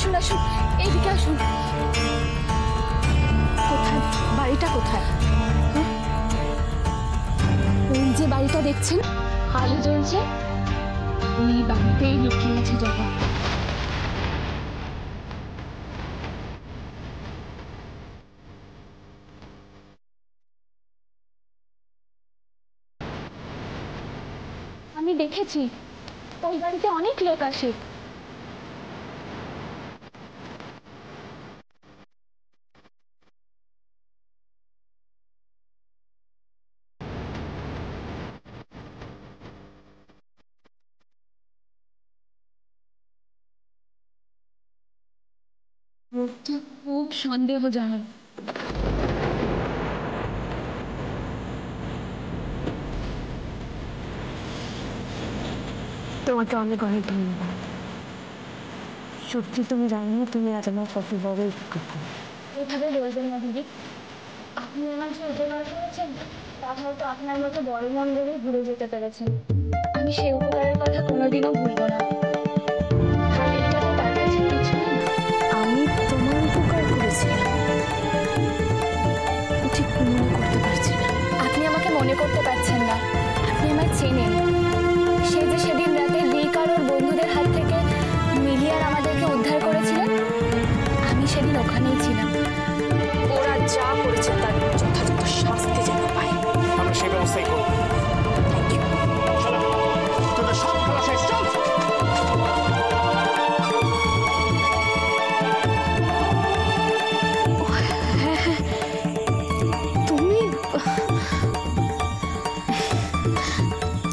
আসুন আসুন, এইদিকে আসুন। কোথায় বাড়িটা, কোথায়? ওই যে বাড়িটা দেখছেন আলো জ্বলছে, ওই বাড়িতেই লুকিয়ে আছে জগা। আমি দেখেছি ওই বাড়িতে অনেক লোক আসে। মুখটা খুব সন্দেহজনক। তোমাকে অনেক অনেক ধন্যবাদ। সত্যি তুমি জানো না, তুমি আজ আমার কত বড় উপকার। এভাবে বলবেন না দিদি, আপনি আমার যে উপকার করেছেন তা হয়তো আপনার মতো বড় মন ভেবে ভুলে যেতে পেরেছেন। আমি সেই উপকারের কথা কোনোদিনও ভুলব না। তার কাছে কিছু নেই। আমি তোমার উপকার করেছিলাম ঠিক মনে করতে পারছি না। আপনি আমাকে মনে করতে পারছেন না, আপনি আমায় চেনেন। সে যে সেদিন রাতে দিক আর ওর বন্ধুদের হাত থেকে মিলি আর আমাদেরকে উদ্ধার করেছিলেন, আমি সেদিন ওখানেই ছিলাম। ওরা যা করেছে তার যথাযথ শাস্তি যেন পায়, আমরা সে ব্যবস্থাই করব। তোদের সব খেলা শেষ, চল। তুমি,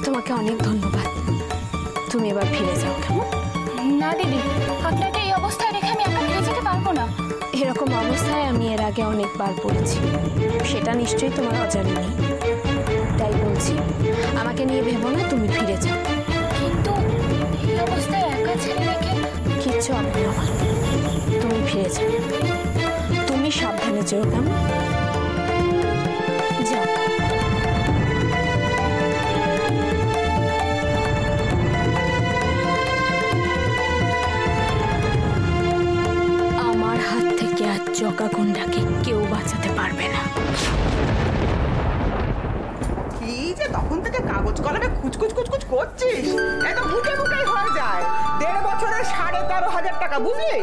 তোমাকে অনেক ধন্যবাদ। তুমি এবার ফিরে যাও, কেমন? না দিদি, আপনাকে এই অবস্থায় রেখে আমি একা ফিরে যেতে পারবো না। এরকম অবস্থায় আমি এর আগে অনেকবার পড়েছি, সেটা নিশ্চয়ই তোমার অজানা নেই। তাই বলছি, আমাকে নিয়ে ভেবো না, তুমি ফিরে যাও। কিন্তু এই অবস্থায় একা ছেড়ে রেখে কিচ্ছু হবে না, তুমি ফিরে যাও। তুমি সাবধানে যেও, কেমন? যাও। আমার হাত থেকে আজ জগা গুন্ডাকে কেউ বাঁচাতে পারবে না। কি যে তখন থেকে কাগজ কলমে খুচকুচ খুচকুচ করছিস, এত মুখে মুখেই হয়ে যায়। 1.5 বছরে 13,500 টাকা, বুঝলি?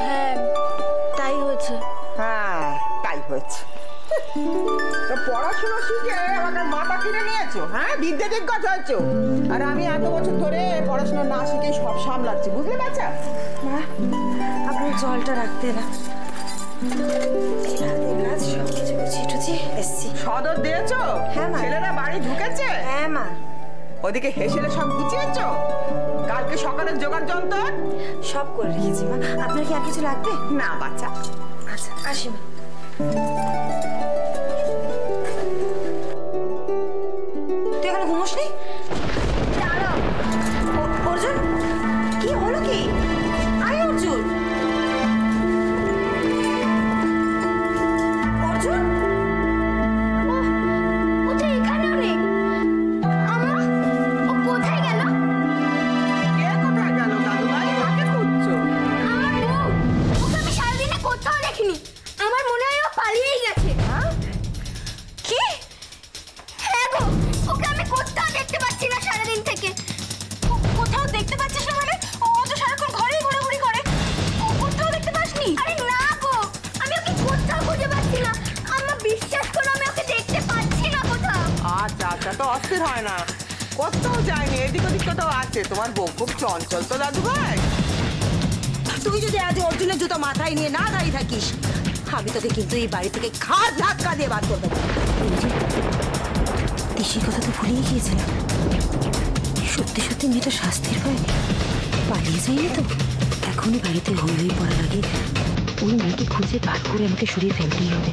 হ্যাঁ, তাই হয়েছে। হ্যাঁ, তাই হয়েছে। তো পড়াশোনা শিখে আমাকে মাথা কিনে নিয়েছো, হ্যাঁ, বিদ্যে দিগ্গজ হয়েছো। আর আমি এত বছর ধরে পড়াশোনা না শিখে সব সামলাচ্ছি, বুঝলে বাচ্চা? মা, আপনি জলটা রাখতে না। সদর দিয়েছো? হ্যাঁ মা। ছেলেরা বাড়ি ঢুকেছে? হ্যাঁ মা। ওদিকে হেসেলে সব গুছিয়েছো? কালকে সকালে জোগাড় যন্ত্র সব করে রেখেছি মা। আপনার কি আর কিছু লাগবে? না বাচ্চা। আচ্ছা, আসি মা। তুই এখানে ঘুমোস নি? দাঁড়াও। অর্জুন, কি হলো কি? আয় অর্জুন। অর্জুন, ও তো এখানেও নেই। ও কোথায় গেল? কে কোথায় গেল দাদু ভাই? কাকে খুঁজছো? আমার বউ। ওকে আমি সারাদিনে কোথাও দেখিনি। আমার মনে হয় ও পালিয়েই গেছে। কি? হ্যাঁ গো, ওকে আমি কোথাও দেখতে পাচ্ছি না সারাদিন থেকে। কোথাও দেখতে পাচ্ছিস না মানে? ও তো সারাক্ষণ ঘরেই ঘোরাঘুরি করে। ও কোথাও দেখতে পাসনি? আরে না গো, আমি ওকে কোথাও খুঁজে পাচ্ছি না। আম্মা বিশ্বাস করো, আমি ওকে দেখতে পাচ্ছি না কোথাও। আচ্ছা আচ্ছা, তো অস্থির হয় না, কোথাও যায়নি, এদিক ওদিক কোথাও আছে। তোমার বউ খুব চঞ্চল তো দাদু ভাই। তুই যদি আজ অর্জুনের জুতো মাথায় নিয়ে না দাঁড়িয়ে থাকিস, আমি তোকে কিন্তু এই বাড়ি থেকে ঘাট ধাক্কা দিয়ে বার করবো। তিসির কথা তো ভুলেই গিয়েছিলাম। সত্যি সত্যি মেয়েটা শাস্তির ভয় পালিয়ে যায়নি তো? এখনই বাড়িতে হই হই পড়ার আগে ওই মেয়েকে খুঁজে বার করে আমাকে সরিয়ে ফেলতেই হবে।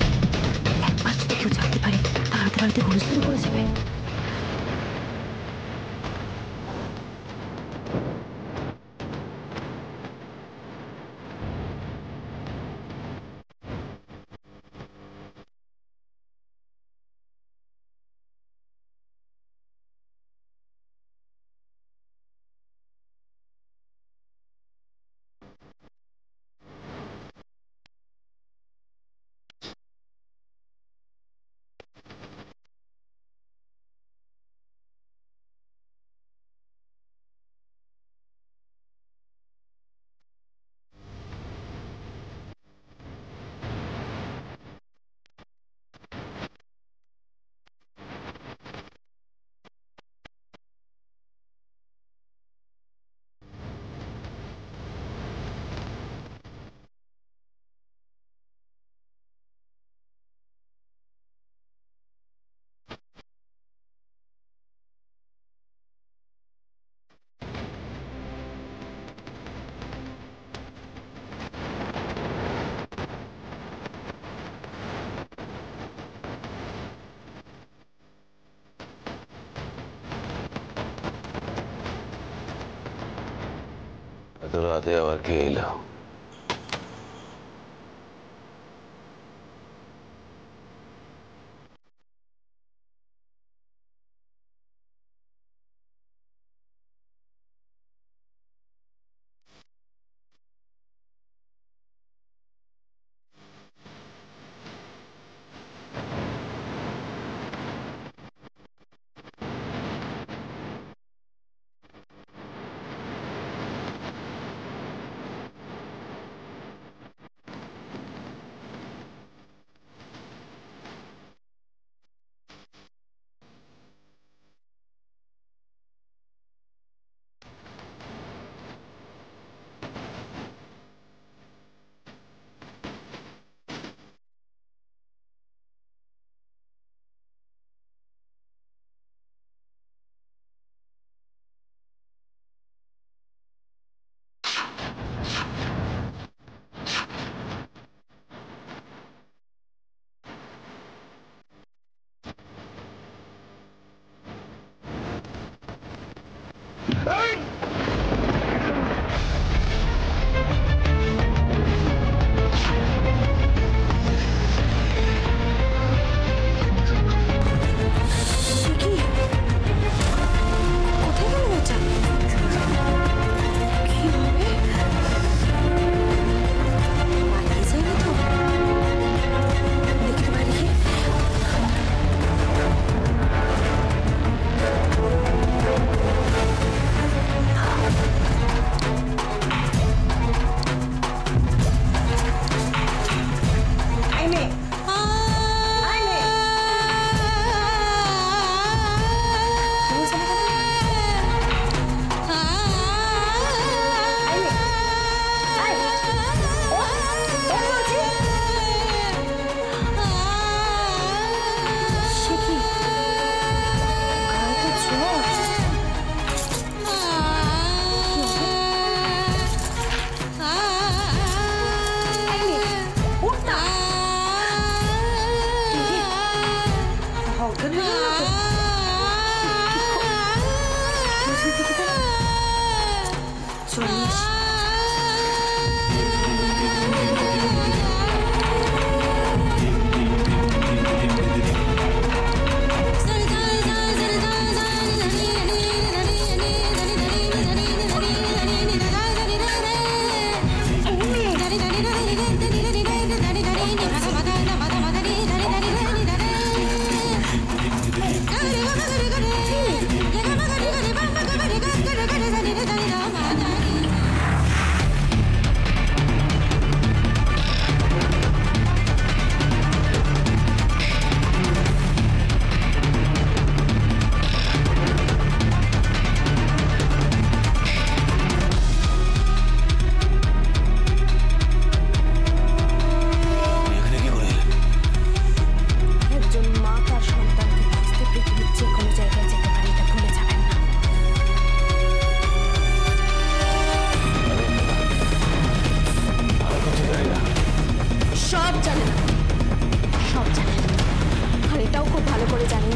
একবার যদি কেউ জানতে পারে তাহলে তো বাড়িতে হুলস্থুল করে যাবে। এত রাতে আবার কে এলো?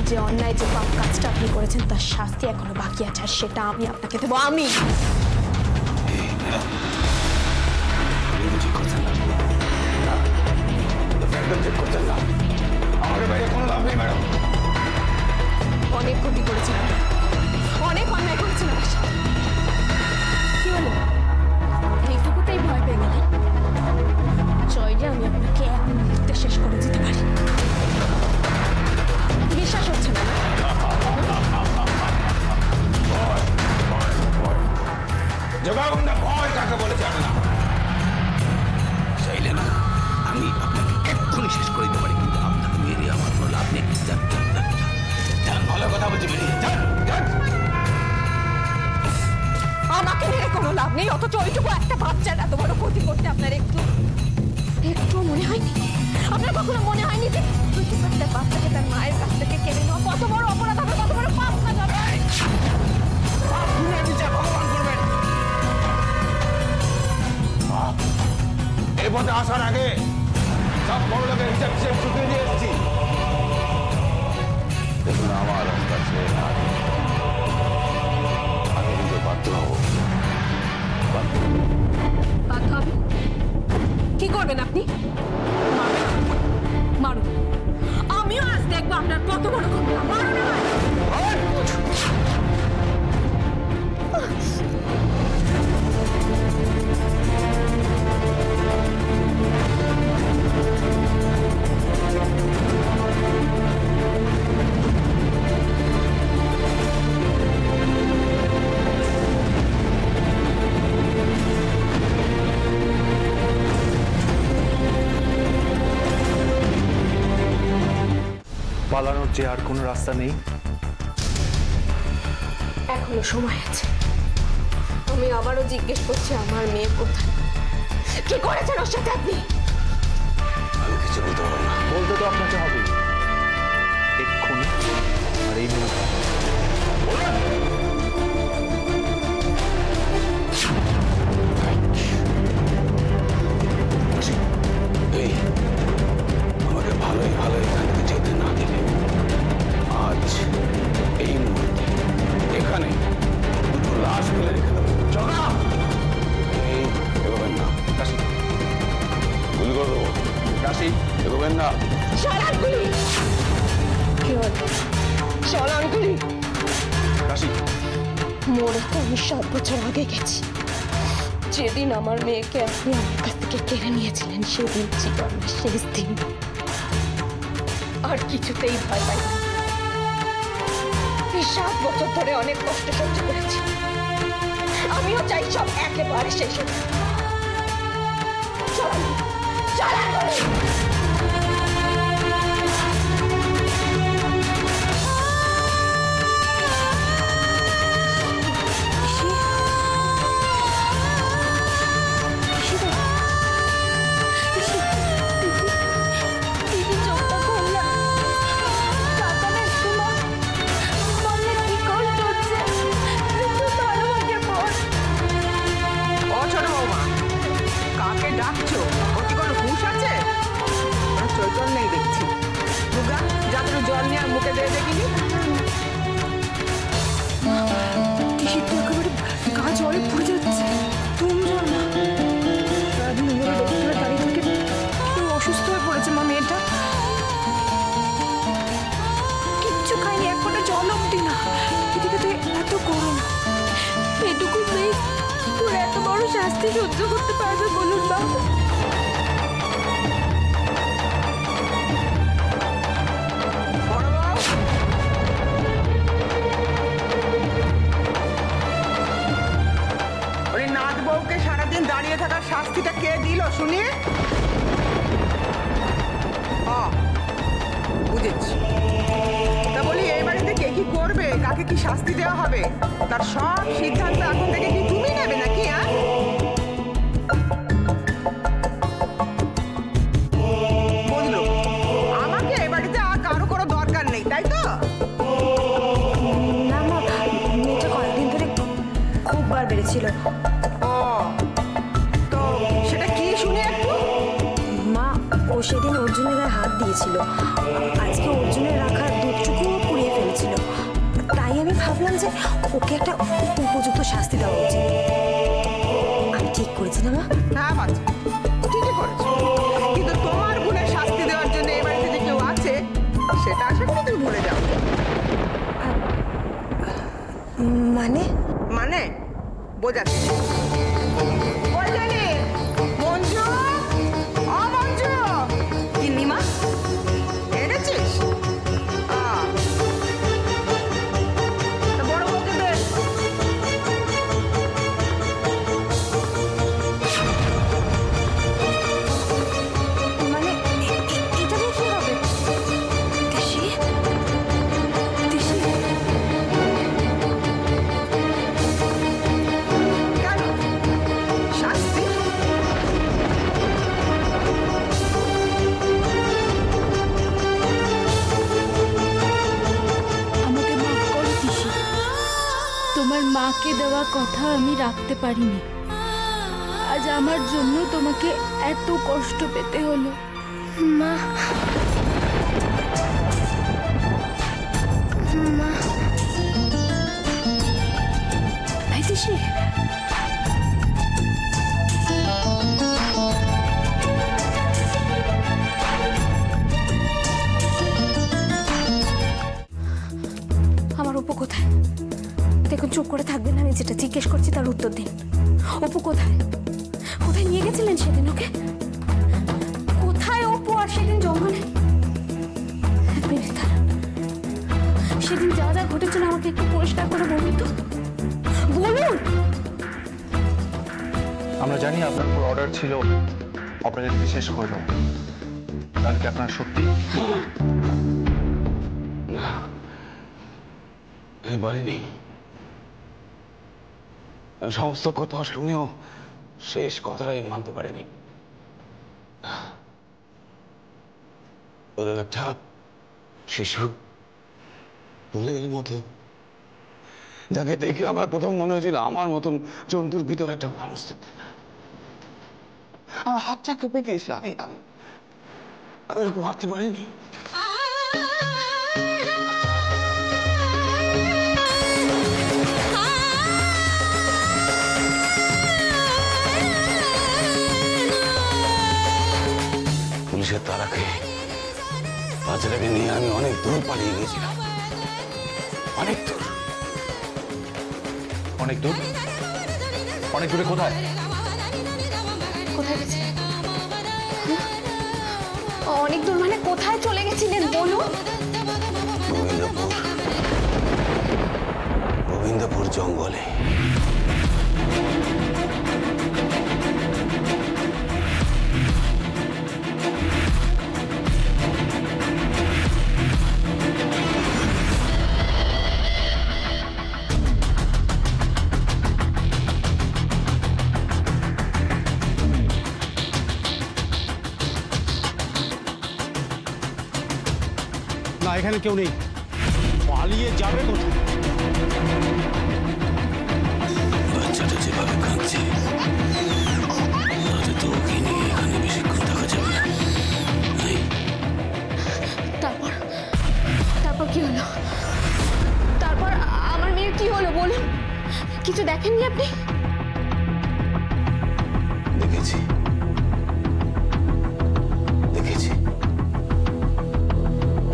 যে অন্যায় যে পাপ কাজটা আপনি করেছেন তার শাস্তি এখনো বাকি আছে, আর সেটা আমি আপনাকে দেবো। আমি অনেক ক্ষতি করেছেন, অনেক অন্যায় করেছেন আমার সাথে। কি হলো, এইটুকুতেই ভয় পেয়ে গেলেন? চাইলে আমি আপনাকে এক মুহূর্তে শেষ করে দিতে পারি। বিশ্বাস হচ্ছে না? জগাবন্ধা ভয় কাকে বলে জানো না? চাইলে না আমি আপনাকে এক্ষুনি শেষ করে দিতে পারি, কিন্তু আপনাকে মেরে আমার কোনো লাভ নেই। ভালো কথা বলছি, বেরিয়ে যান। আমাকে মেরে কোনো লাভ নেই, অথচ ওইটুকু একটা বাচ্চার এত বড় ক্ষতি করতে আপনার একটু মনে হয়নি? আপনার কখনো মনে হয়নি যে ওইটুকু একটা বাচ্চাকে তার মায়ের কাছ থেকে কেড়ে নেওয়া কত বড় অপরাধ হবে, কত বড় পাপ কাজ হবে? ভগবান করবেন। এই পথে আসার আগে সব বড় লোকের হিসাব শুকিয়ে দিয়ে এসেছি। দেখুন, আমার রাস্তা ছেড়ে না আমি কিন্তু বাধ্য হবো। করবেন আপনি? মারুন, আমিও আজ দেখবো আপনার কত বড় ক্ষমতা। মারুন আমায়। পালানোর যে আর কোনো রাস্তা নেই? এখনো সময় আছে। আমি আবারও জিজ্ঞেস করছি, আমার মেয়ে কোথায়? কি করেছেন ওর সাথে আপনি? আমি কিছু বলতে পারবো না। বলতে তো আপনাকে হবে এক্ষুনি, আর এই মুহূর্তে। এই আমাকে ভালোই ভালোই এখান থেকে যেতে না দিলে আজ এই মুহূর্তে এখানে দুটো লাশ ফেলে রেখে দেবো। চলা! এই এগোবেন না, কাশি গুলি করে দেবো। কাশি এগোবেন না। চালানগুলি কি হল? চালানগুলি কাশি, মরে তো আমি 7 বছর আগে গেছি। যেদিন আমার মেয়েকে আপনি আমার কাছ থেকে কেড়ে নিয়েছিলেন, সেদিন ছিল আমার শেষ দিন। আর কিছুতেই ভয় পাই না। এই 7 বছর ধরে অনেক কষ্ট সহ্য করেছি। আমিও চাই সব একেবারে শেষ হোক। চালান! ও ছোট বৌমা, কাকে ডাকছো? ওর কি কোনো হুঁশ আছে? ওর চৈতন্য নেই দেখছি। দুর্গা, যা তুমি জল নিয়ে আর মুখে দিয়ে দেখিনি। তিসির তো একেবারে গা জলে পুড়ে যাচ্ছে। তুম জল না, সারাদিন এইভাবে ডক্টরের দাঁড়িয়ে থেকে কেউ অসুস্থ হয়ে পড়েছে। মা, মেয়েটা কিচ্ছু খায়নি, এক ফোঁটা জল অব্দি না। এদিকে তো এত গরম। এটুকু মেয়ে তোর এত বড় শাস্তি সহ্য করতে পারবে বলুন না? বড় বউ, ওই নাথ বউকে সারাদিন দাঁড়িয়ে থাকার শাস্তিটা কে দিল শুনি? বুঝেছি। তা বলি, এই বাড়িতে কে কি করবে, কাকে কি শাস্তি দেওয়া হবে, তার সব সিদ্ধান্ত এখন থেকে কি তুমি নেবে নাকি? বুঝলো, আমাকে এই বাড়িতে আর কারো কোনো দরকার নেই, তাই তো? না মা, মেয়েটা কয়েকদিন ধরে খুব বার বেড়েছিল। ও, তো সেটা কি শুনি একটু? মা, ও সেদিন অর্জুনের গায়ে হাত দিয়েছিল। আজকে অর্জুনের রাখা দুধটুকুও পুড়িয়ে ফেলেছিল। তাই আমি ভাবলাম যে ওকে একটা উপযুক্ত শাস্তি দেওয়া উচিত। আমি ঠিক করেছি না মা? হ্যাঁ বাচ্চা, ঠিকই করেছো। কিন্তু তোমার গুণে শাস্তি দেওয়ার জন্য এই বাড়িতে যে কেউ আছে, সেটা আশা করি তুমি ভুলে যাও। মানে? মানে বোঝাচ্ছি। ওই জানি, মঞ্জু, ও মঞ্জু, গিন্নিমা, এনেছিস? তা বড় বউকে দে। মানে এটা দিয়ে কি হবে? তিসি, তিসি, কেন শাস্তি? আমাকে মাফ করো তিসি। তোমার মাকে দেওয়া কথা আমি রাখতে পারিনি। আজ আমার জন্য তোমাকে এত কষ্ট পেতে হলো। মা, মা, ভাই তিসি, যেটা জিজ্ঞেস করছি তার উত্তর দিন। অপু কোথায়? কোথায় নিয়ে গেছিলেন সেদিন ওকে? কোথায় অপু? আর সেদিন জঙ্গলে এক মিনিট দাঁড়ান। সেদিন যা যা ঘটেছিল আমাকে একটু পরিষ্কার করে বলুন তো, বলুন। আমরা জানি আপনার উপর অর্ডার ছিল অপারেশনটি শেষ করে দেবো। তাহলে কি আপনার সত্যি? না, আমি বলিনি। সমস্ত কথা শুনেও শেষ কথাটাই মানতে পারিনি। ওদের একটা শিশু ফুলের মতো, যাকে দেখে আমার প্রথম মনে হয়েছিল আমার মতন জন্তুর ভিতরে একটা মানুষ। আমার হাতটা কেঁপে গেছে। আমি ভাবতে পারিনি। পুলিশের তারাকে বাচ্চাটাকে নিয়ে আমি অনেক দূর পালিয়ে গেছিলাম। অনেক দূর। অনেক দূর? অনেক দূরে কোথায়? কোথায় গেছিলেন? অনেক দূর মানে কোথায় চলে গেছিলেন বলুন? গোবিন্দপুর জঙ্গলে। না, এখানে কেউ নেই। পালিয়ে যাবে কোথায়? বাচ্চাটা যেভাবে কাঁদছে তাতে তো ওকে নিয়ে এখানে বেশিক্ষণ থাকা যাবে না। তারপর কি হলো? তারপর আমার মেয়ের কি হলো বলুন? কিছু দেখেননি আপনি? দেখেছি,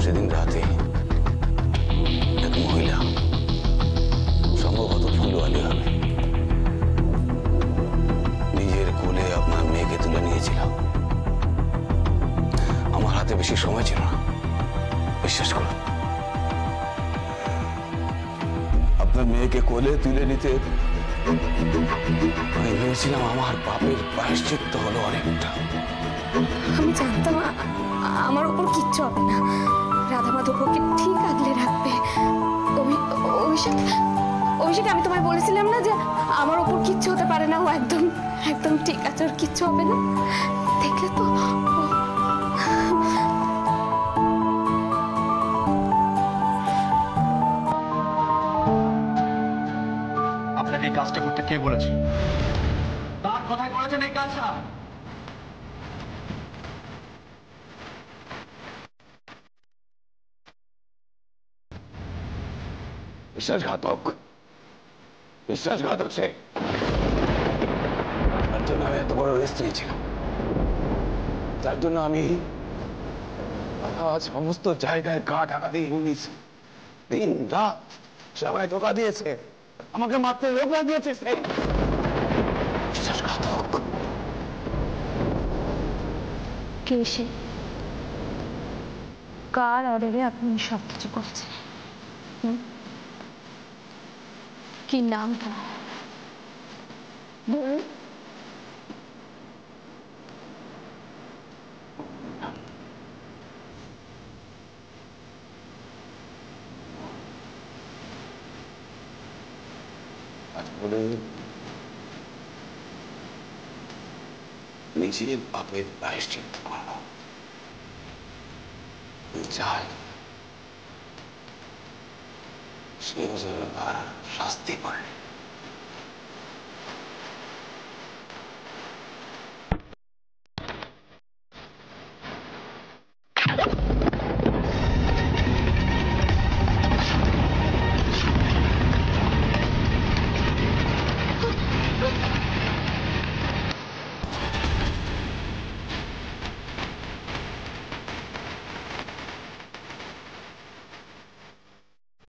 সেদিন রাতে এক মহিলা, সম্ভবত ফুলওয়ালি হবে, নিজের কোলে আপনার মেয়েকে তুলে নিয়েছিল। আমার হাতে বেশি সময় ছিল না, বিশ্বাস করুন। আপনার মেয়েকে কোলে তুলে নিতে আমি ভেবেছিলাম আমার পাপের প্রায়শ্চিত্ত হলো অনেকটা। আমি জানতাম আমার উপর কিচ্ছু হবে না। রাধা মাধবকে ঠিক আগলে রাখবে। অভিষেক, আমি তোমায় বলেছিলাম না যে আমার উপর কিচ্ছু হতে পারে না। ও একদম একদম ঠিক আছে, ওর কিচ্ছু হবে না। দেখলে তো? আপনাকে এই কাজটা করতে কে বলেছে? তার কথায় করেছেন এই কাজটা? বিশ্বাসঘাতক সে। তার জন্য আমি এত বড় রেস্ট নিয়েছিলাম। তার জন্য আমি সমস্ত জায়গায় গা ঢাকা দিয়ে ঘুমিয়েছি। দিন রাত সবাই ধোকা দিয়েছে, আমাকে মারতে লোক লাগিয়েছে সে। বিশ্বাসঘাতক। কে সে? কার অর্ডারে আপনি সবকিছু করছেন? কি নাম তার? বলুন। নিজের পাপের প্রায়শ্চিত্ত করো। চাই সে শাস্তি পায়।